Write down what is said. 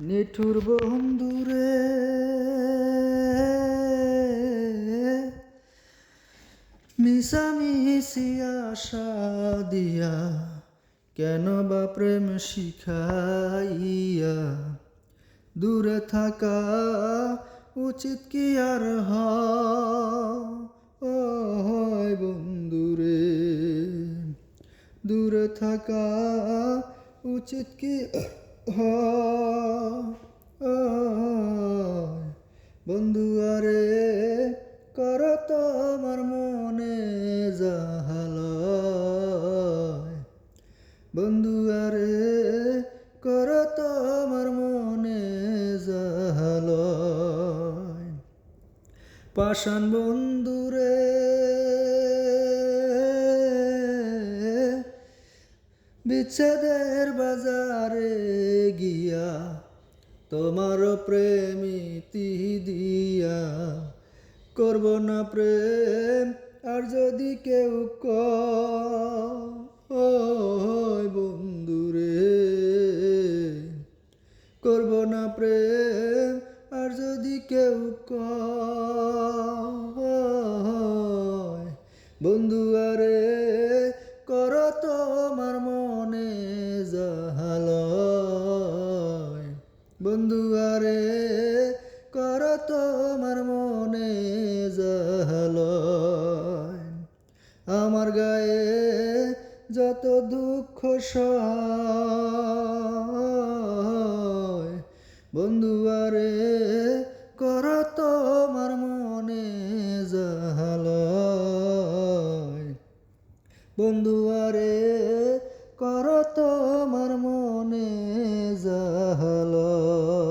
নিঠুর বন্ধুরে মিশামিশি আশা দিয়া কেন বা প্রেম শিখাইয়া দূরে থাকা উচিত কি আর হয় বন্ধুরে, দূরে থাকা উচিত কি হয় বন্ধু আরে কর তোমার মনে জাহালয়, বন্ধু আরে কর তোমার মনে জাহালয়। পাষাণ বন্ধুরে বিচ্ছেদের বাজারে গিয়া তোমার প্রেমিতি দিয়া করব না প্রেম আর যদি কেউ কয় বন্ধুরে, করব না প্রেম আর যদি কেউ কয় বন্ধু আরে কর তোমার মনে জাহালয়, বন্ধু আরে কর তোমার মনে জাহালয়। আমার গায়ে যত দুঃখ সয় বন্ধু আরে কর তোমার মনে জাহালয়, বন্ধু আরে কর তোমার মনে জাহালয়।